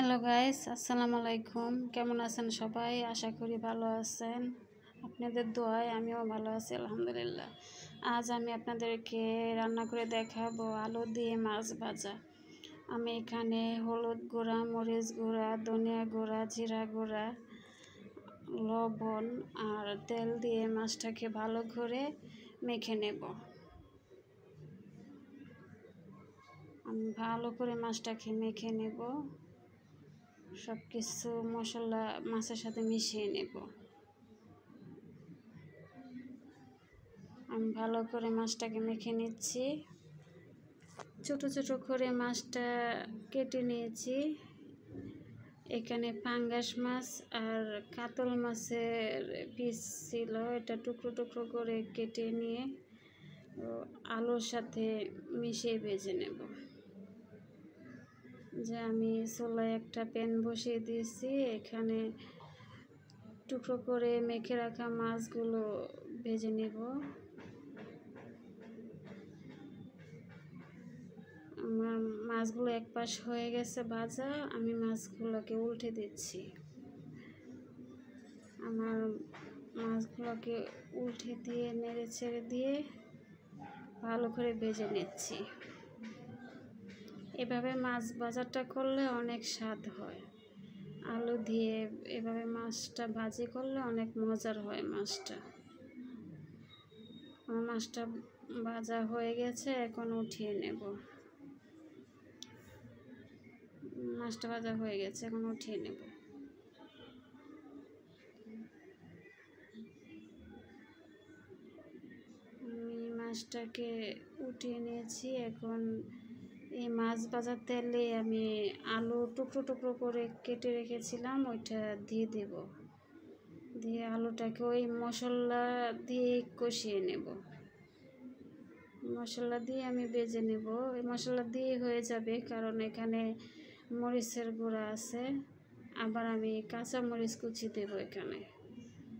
Hello guys, আসসালামু আলাইকুম। কেমন আছেন সবাই? আশা করি ভালো আছেন। আপনাদের দোয়ায় আমিও ভালো আছি, আলহামদুলিল্লাহ। আজ আমি আপনাদেরকে রান্না করে দেখাবো আলু দিয়ে মাছ ভাজা। আমি এখানে হলুদ গুঁড়া, মরিচ গুঁড়া, ধনিয়া গুঁড়া, জিরা গুঁড়া, লবণ আর তেল দিয়ে মাছটাকে ভালো করে মেখে নেব। আমি ভালো করে মাছটাকে মেখে নেব, সব কিছু মশলা মাছের সাথে মিশিয়ে নেব। আমি ভালো করে মাছটাকে মেখে নিচ্ছি। ছোট ছোট করে মাছটা কেটে নিয়েছি। এখানে পাঙ্গাস মাছ আর কাতল মাছের পিস ছিল, এটা টুকরো টুকরো করে কেটে নিয়ে আলুর সাথে মিশিয়ে ভেজে নেব। যে আমি চুলায় একটা প্যান বসিয়ে দিয়েছি, এখানে টুকরো করে মেখে রাখা মাছগুলো ভেজে নেব। আমার মাছগুলো এক পাশ হয়ে গেছে ভাজা, আমি মাছগুলোকে উল্টে দিচ্ছি। আমার মাছগুলোকে উল্টে দিয়ে নেড়ে ছেড়ে দিয়ে ভালো করে ভেজে নিচ্ছি। এভাবে মাছ ভাজাটা করলে অনেক স্বাদ হয়। আলু দিয়ে এভাবে মাছটা ভাজি করলে অনেক মজার হয় মাছটা। আমার মাছটা ভাজা হয়ে গেছে, এখন উঠিয়ে নেব। মাছটা ভাজা হয়ে গেছে, এখন উঠিয়ে নেব। আমি মাছটাকে উঠিয়ে নিয়েছি। এখন এই মাছ ভাজার তেলে আমি আলু টুকরো টুকরো করে কেটে রেখেছিলাম, ওইটা দিয়ে দেব। দিয়ে আলুটাকে ওই মশলা দিয়ে কষিয়ে নেব। মশলা দিয়ে আমি ভেজে নেব। ওই মশলা দিয়ে হয়ে যাবে, কারণ এখানে মরিচের গুঁড়া আছে, আবার আমি কাঁচা মরিচ কুচি দেবো এখানে,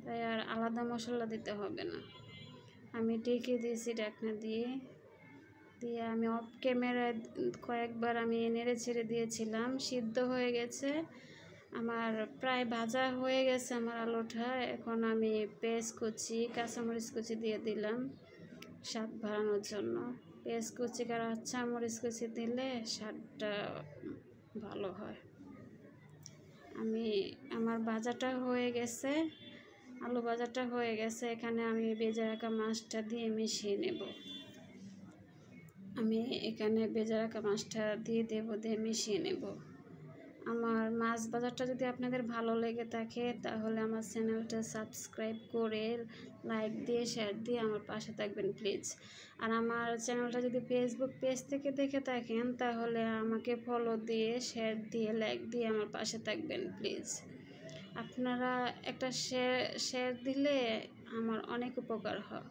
তাই আর আলাদা মশলা দিতে হবে না। আমি ঢেকে দিয়েছি ঢাকনা দিয়ে। আমি অফ ক্যামেরায় কয়েকবার আমি নেড়ে ছেড়ে দিয়েছিলাম, সিদ্ধ হয়ে গেছে আমার, প্রায় ভাজা হয়ে গেছে আমার আলুটা। এখন আমি পেঁয়াজ কুচি, কাঁচামরিচ কুচি দিয়ে দিলাম স্বাদ বাড়ানোর জন্য। পেঁয়াজ কুচি আর কাঁচামরিচ কুচি দিলে স্বাদটা ভালো হয়। আমার ভাজাটা হয়ে গেছে, আলু ভাজাটা হয়ে গেছে। এখানে আমি ভেজে রাখা মাছটা দিয়ে মিশিয়ে নেব। আমি এখানে ভেজে রাখা মাছটা দিয়ে দেবো, দিয়ে মিশিয়ে নেব। আমার মাছ ভাজাটা যদি আপনাদের ভালো লেগে থাকে তাহলে আমার চ্যানেলটা সাবস্ক্রাইব করে লাইক দিয়ে শেয়ার দিয়ে আমার পাশে থাকবেন প্লিজ। আর আমার চ্যানেলটা যদি ফেসবুক পেজ থেকে দেখে থাকেন তাহলে আমাকে ফলো দিয়ে শেয়ার দিয়ে লাইক দিয়ে আমার পাশে থাকবেন প্লিজ। আপনারা একটা শেয়ার দিলে আমার অনেক উপকার হয়,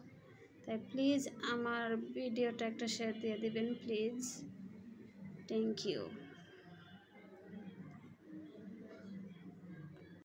তাই প্লিজ আমার ভিডিওটা একটা শেয়ার দিয়ে দিবেন প্লিজ। Thank you.